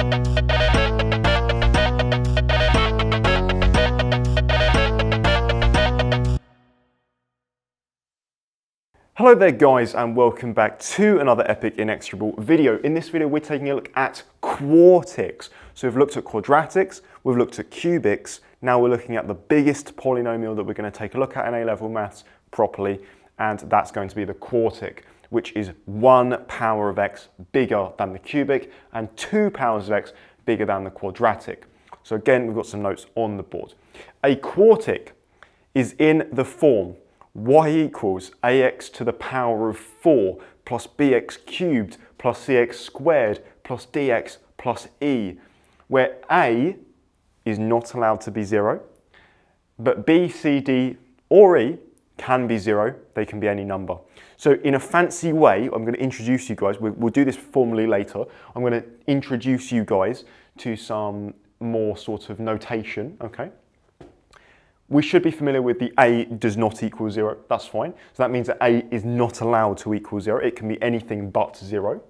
Hello there guys, and welcome back to another epic Inexorable video. In this video we're taking a look at quartics. So we've looked at quadratics, we've looked at cubics, now we're looking at the biggest polynomial that we're going to take a look at in A-level maths properly, and that's going to be the quartic, which is 1 power of x bigger than the cubic and 2 powers of x bigger than the quadratic. So again, we've got some notes on the board. A quartic is in the form y equals ax to the power of 4 plus bx cubed plus cx squared plus dx plus e, where a is not allowed to be 0, but b, c, d or e can be 0, they can be any number. So in a fancy way, I'm going to introduce you guys, we'll do this formally later, I'm going to introduce you guys to some more sort of notation, okay? We should be familiar with the a does not equal 0, that's fine. So that means that a is not allowed to equal 0, it can be anything but 0.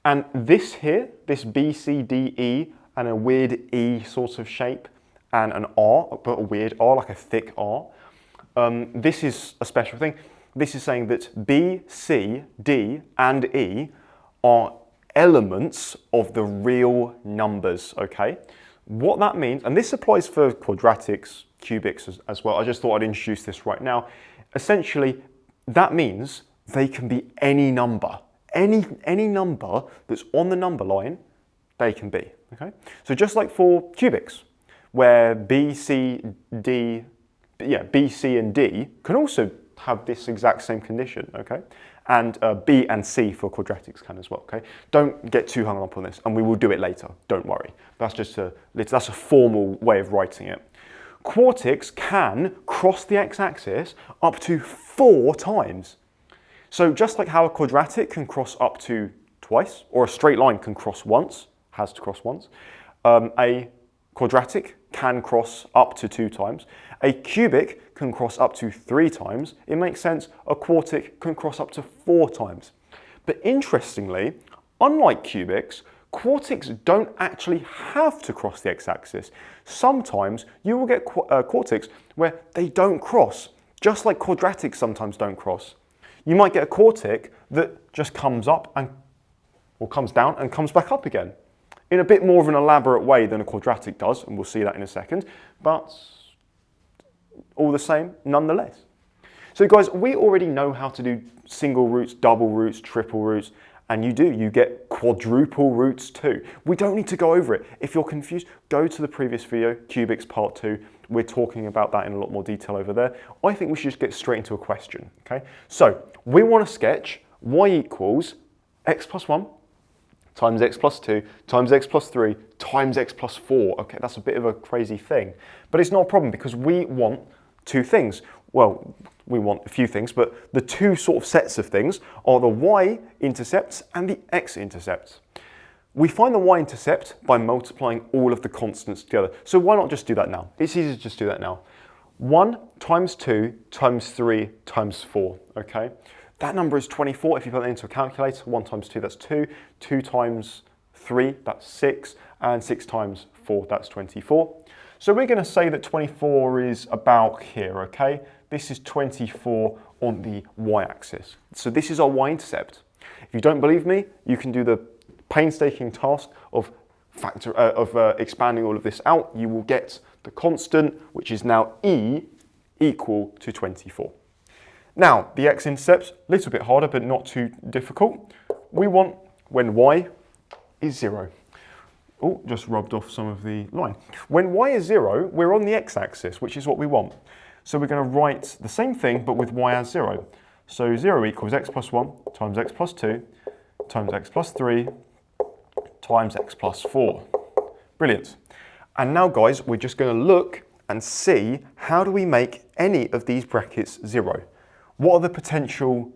And this here, this b, c, d, e, and a weird e sort of shape, and an r, but a weird r, like a thick r, this is a special thing. This is saying that b, c, d, and e are elements of the real numbers, okay? What that means, and this applies for quadratics, cubics as well, I just thought I'd introduce this right now. Essentially, that means they can be any number. Any number that's on the number line, they can be, okay? So just like for cubics, where B, C, D, B, C, and D can also have this exact same condition, okay? And B and C for quadratics can as well, okay? Don't get too hung up on this, and we will do it later, don't worry. That's just that's a formal way of writing it. Quartics can cross the x-axis up to 4 times. So just like how a quadratic can cross up to twice, or a straight line can cross once, has to cross once, a quadratic can cross up to 2 times. A cubic can cross up to 3 times. It makes sense, a quartic can cross up to 4 times. But interestingly, unlike cubics, quartics don't actually have to cross the x-axis. Sometimes you will get quartics where they don't cross, just like quadratics sometimes don't cross. You might get a quartic that just comes up and, or comes down and comes back up again, in a bit more of an elaborate way than a quadratic does, and we'll see that in a second, but all the same, nonetheless. So guys, we already know how to do single roots, double roots, triple roots, and you get quadruple roots too. We don't need to go over it. If you're confused, go to the previous video, Cubics Part 2. We're talking about that in a lot more detail over there. I think we should just get straight into a question, okay? So, we want to sketch y equals x plus 1 times x plus 2 times x plus 3 times x plus 4. Okay, that's a bit of a crazy thing. But it's not a problem because we want 2 things. Well, we want a few things, but the 2 sort of sets of things are the Y-intercepts and the X-intercepts. We find the Y-intercept by multiplying all of the constants together. So why not just do that now? It's easy to just do that now. 1 times 2 times 3 times 4, okay? That number is 24 if you put that into a calculator. 1 times 2, that's 2. 2 times 3, that's 6. And 6 times 4, that's 24. So we're going to say that 24 is about here, okay? This is 24 on the y-axis. So this is our y-intercept. If you don't believe me, you can do the painstaking task of expanding all of this out. You will get the constant, which is now e, equal to 24. Now, the x-intercept, a little bit harder, but not too difficult. We want when y is 0. Oh, just rubbed off some of the line. When y is 0, we're on the x-axis, which is what we want. So we're going to write the same thing, but with y as 0. So 0 equals x plus 1 times x plus 2 times x plus 3 times x plus 4. Brilliant. And now, guys, we're just going to look and see how do we make any of these brackets 0. What are the potential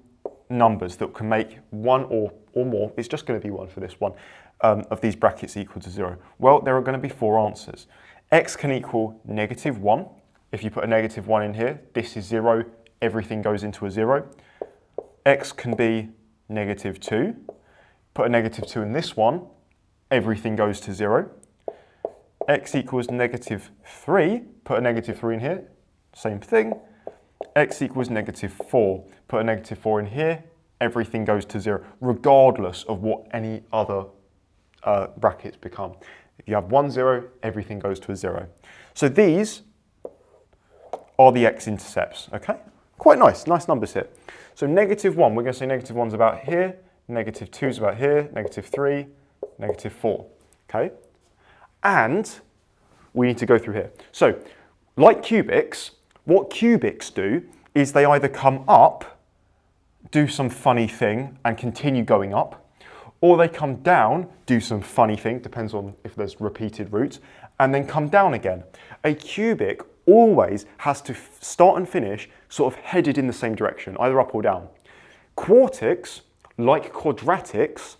numbers that can make one or more, it's just going to be 1 for this one, of these brackets equal to 0? Well, there are going to be 4 answers. X can equal -1. If you put a -1 in here, this is 0, everything goes into a 0. X can be -2. Put a -2 in this one, everything goes to 0. X equals negative 3, put a negative 3 in here, same thing. X equals negative 4, put a negative 4 in here, everything goes to 0, regardless of what any other brackets become. If you have 1, 0, everything goes to a 0. So these are the X-intercepts, okay? Quite nice, nice numbers here. So negative 1, we're going to say negative 1's about here, negative 2's about here, negative 3, negative 4, okay? And we need to go through here. So, like cubics, what cubics do is they either come up, do some funny thing, and continue going up, or they come down, do some funny thing, depends on if there's repeated roots, and then come down again. A cubic always has to start and finish sort of headed in the same direction, either up or down. Quartics, like quadratics,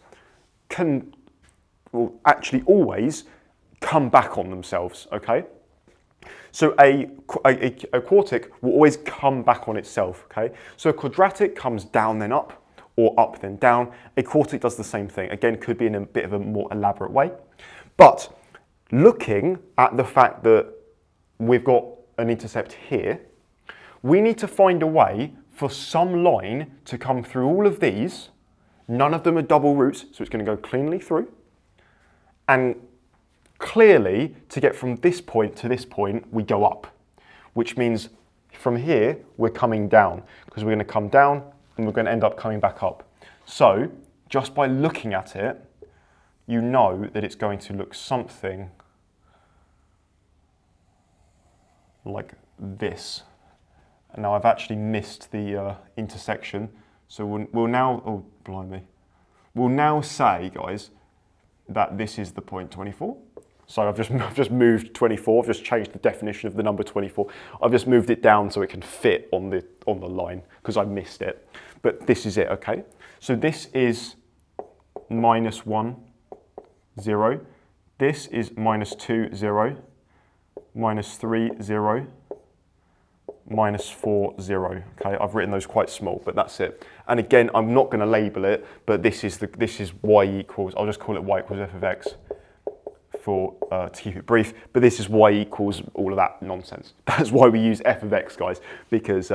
will actually always come back on themselves, okay? So a quartic will always come back on itself, okay? So a quadratic comes down then up, or up then down. A quartic does the same thing. Again, could be in a bit of a more elaborate way. But looking at the fact that we've got an intercept here, we need to find a way for some line to come through all of these. None of them are double roots, so it's going to go cleanly through. And clearly, to get from this point to this point, we go up, which means from here, we're coming down, because we're going to come down and we're going to end up coming back up. So, just by looking at it, you know that it's going to look something like this. And now I've actually missed the intersection, so we'll now, oh blimey, we'll now say, guys, that this is the point 24. So I've just moved 24, I've just changed the definition of the number 24. I've just moved it down so it can fit on the line, because I missed it. But this is it, okay? So this is minus 1, 0. This is minus 2, 0. Minus 3, 0. Minus 4, 0. Okay, I've written those quite small, but that's it. And again, I'm not going to label it, but this is y equals, I'll just call it y equals f of x for to keep it brief, but this is y equals all of that nonsense. That's why we use f of x, guys, because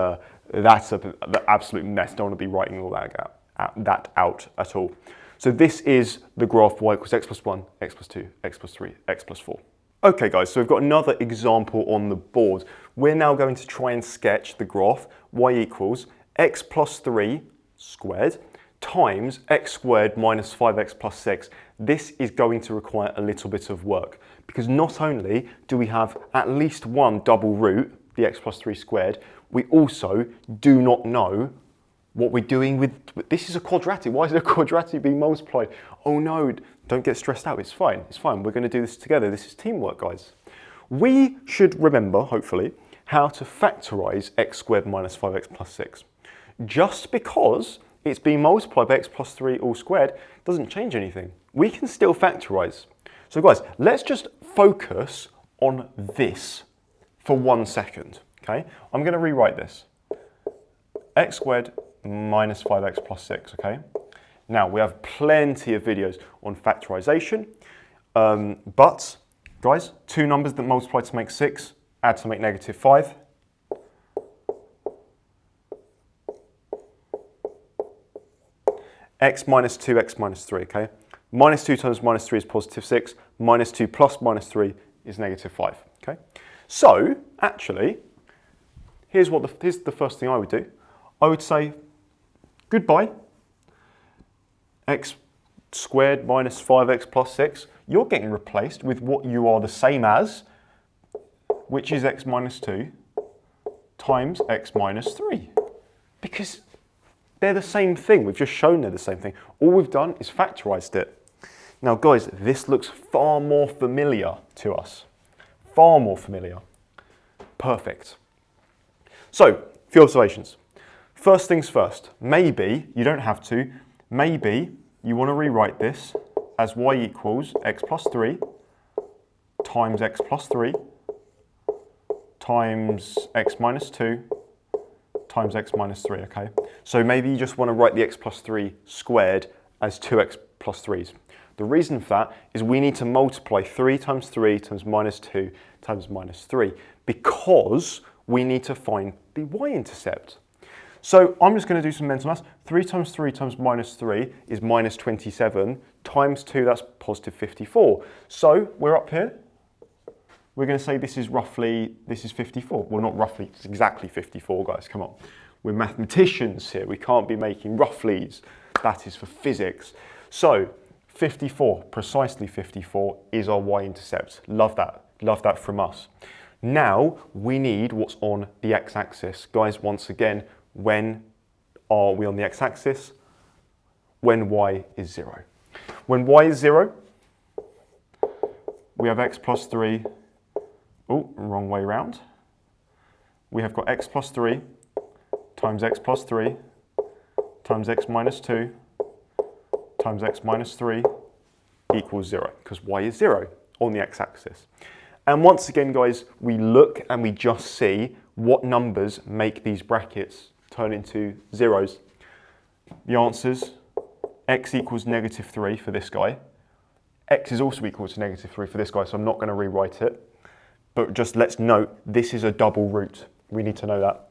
that's the absolute mess. Don't want to be writing all that out at all. So this is the graph y equals x plus 1, x plus 2, x plus 3, x plus 4. Okay guys, so we've got another example on the board. We're now going to try and sketch the graph y equals x plus 3 squared times x squared minus 5x plus 6. This is going to require a little bit of work, because not only do we have at least one double root, the x plus 3 squared, we also do not know what we're doing with, this is a quadratic. Why is a quadratic being multiplied? Oh no, don't get stressed out, it's fine, it's fine. We're gonna do this together. This is teamwork, guys. We should remember, hopefully, how to factorize x squared minus 5x plus 6. Just because it's being multiplied by x plus 3 all squared doesn't change anything. We can still factorize. So guys, let's just focus on this for 1 second, okay? I'm gonna rewrite this. X squared minus 5x plus 6, okay? Now, we have plenty of videos on factorization, but, guys, two numbers that multiply to make 6, add to make negative 5. X minus 2, x minus 3, okay? Minus 2 times minus 3 is positive 6. Minus 2 plus minus 3 is negative 5, okay? So, actually, here's the first thing I would do. I would say, goodbye, x squared minus 5x plus 6. You're getting replaced with what you are the same as, which is x minus 2 times x minus 3. Because they're the same thing. We've just shown they're the same thing. All we've done is factorized it. Now, guys, this looks far more familiar to us. Far more familiar. Perfect. So, a few observations. First things first, maybe, you don't have to, maybe you want to rewrite this as y equals x plus 3 times x plus 3 times x minus 2 times x minus 3, okay? So maybe you just want to write the x plus 3 squared as 2x plus 3's. The reason for that is we need to multiply 3 times 3 times minus 2 times minus 3 because we need to find the y-intercept. So I'm just going to do some mental maths. 3 times 3 times minus 3 is minus 27 times 2, that's positive 54. So we're up here. We're going to say this is 54. Well, not roughly, it's exactly 54, guys, come on. We're mathematicians here, we can't be making roughlies. That is for physics. So 54, precisely 54, is our y-intercept. Love that from us. Now we need what's on the x-axis. Guys, once again, when are we on the x-axis? When y is 0. When y is 0, we have x plus 3. Oh, wrong way round. We have got x plus 3 times x plus 3 times x minus 2 times x minus 3 equals 0, because y is 0 on the x-axis. And once again, guys, we look and we just see what numbers make these brackets turn into zeros. The answer's x equals negative 3 for this guy. X is also equal to negative 3 for this guy, so I'm not going to rewrite it. But just let's note, this is a double root. We need to know that.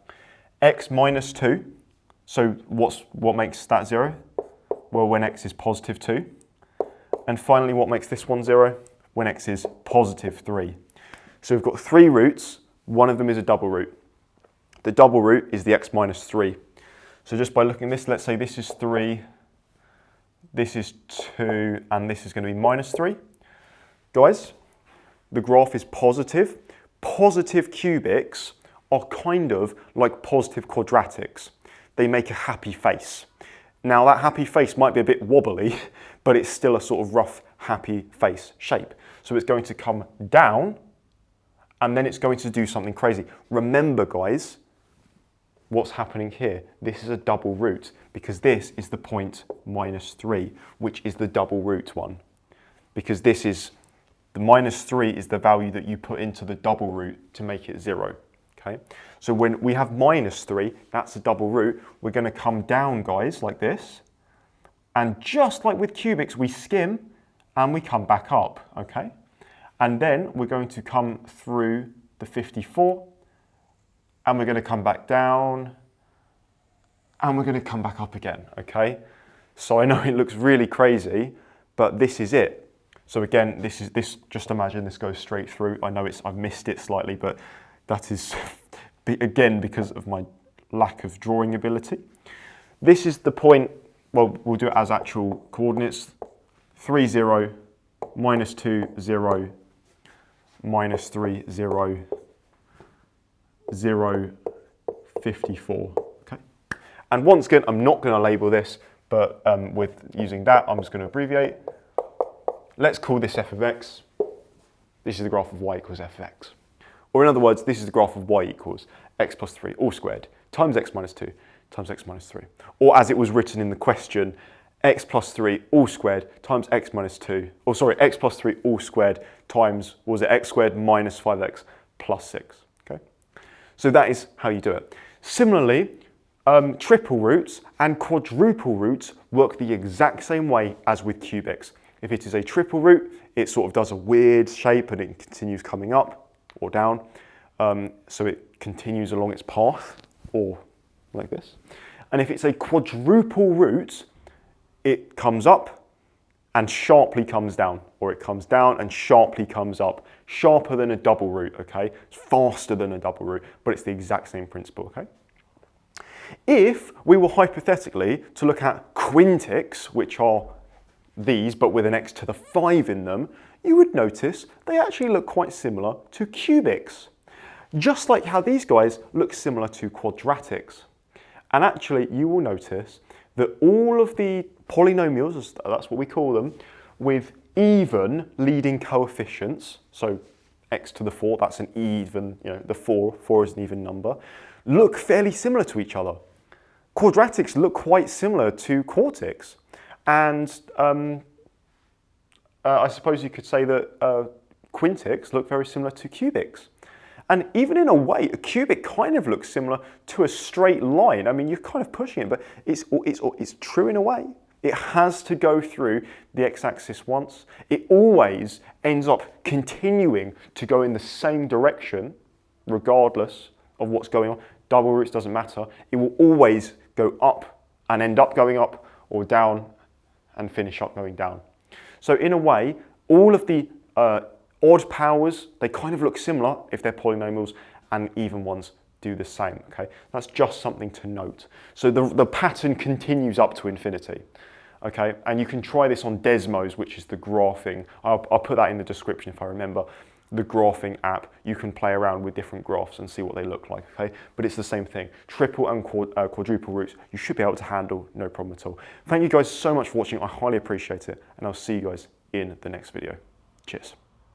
X minus 2, so what makes that 0? Well, when x is positive 2. And finally, what makes this one 0? When x is positive 3. So we've got 3 roots, one of them is a double root. The double root is the x minus 3. So just by looking at this, let's say this is 3, this is 2, and this is going to be minus 3. Guys, the graph is positive. Positive cubics are kind of like positive quadratics. They make a happy face. Now that happy face might be a bit wobbly, but it's still a sort of rough, happy face shape. So it's going to come down, and then it's going to do something crazy. Remember, guys, what's happening here? This is a double root, because this is the point minus 3, which is the double root one. Because this is, the minus 3 is the value that you put into the double root to make it 0. Okay? So when we have minus 3, that's a double root. We're going to come down, guys, like this. And just like with cubics, we skim and we come back up. Okay? And then we're going to come through the 54. And we're going to come back down. And we're going to come back up again. Okay? So I know it looks really crazy, but this is it. So again, just imagine this goes straight through. I know I've missed it slightly, but that is, again, because of my lack of drawing ability. This is the point, well, we'll do it as actual coordinates. 3, 0, minus 2, 0, minus 3, 0, 0, 54. Okay. And once again, I'm not going to label this, but with using that, I'm just going to abbreviate. Let's call this f of x. This is the graph of y equals f of x. Or in other words, this is the graph of y equals x plus 3 all squared times x minus 2 times x minus 3. Or as it was written in the question, x plus 3 all squared times x minus 2. Or sorry, x plus 3 all squared times, what was it, x squared minus 5x plus 6. Okay? So that is how you do it. Similarly, triple roots and quadruple roots work the exact same way as with cubics. If it is a triple root, it sort of does a weird shape and it continues coming up or down. So it continues along its path, or like this. And if it's a quadruple root, it comes up and sharply comes down, or it comes down and sharply comes up. Sharper than a double root, okay? It's faster than a double root, but it's the exact same principle, okay? If we were hypothetically to look at quintics, which are these, but with an x to the 5 in them, you would notice they actually look quite similar to cubics. Just like how these guys look similar to quadratics. And actually, you will notice that all of the polynomials, that's what we call them, with even leading coefficients, so x to the 4, that's an even, the 4 is an even number, look fairly similar to each other. Quadratics look quite similar to quartics. And I suppose you could say that quintics look very similar to cubics. And even in a way, a cubic kind of looks similar to a straight line. I mean, you're kind of pushing it, but it's true in a way. It has to go through the x-axis once. It always ends up continuing to go in the same direction, regardless of what's going on. Double roots doesn't matter. It will always go up and end up going up, or down and finish up going down. So in a way, all of the odd powers, they kind of look similar if they're polynomials, and even ones do the same, okay? That's just something to note. So the pattern continues up to infinity, okay? And you can try this on Desmos, which is the graphing. I'll put that in the description if I remember. The graphing app, you can play around with different graphs and see what they look like, okay? But it's the same thing. Triple and quadruple roots, you should be able to handle, no problem at all. Thank you guys so much for watching. I highly appreciate it, and I'll see you guys in the next video. Cheers.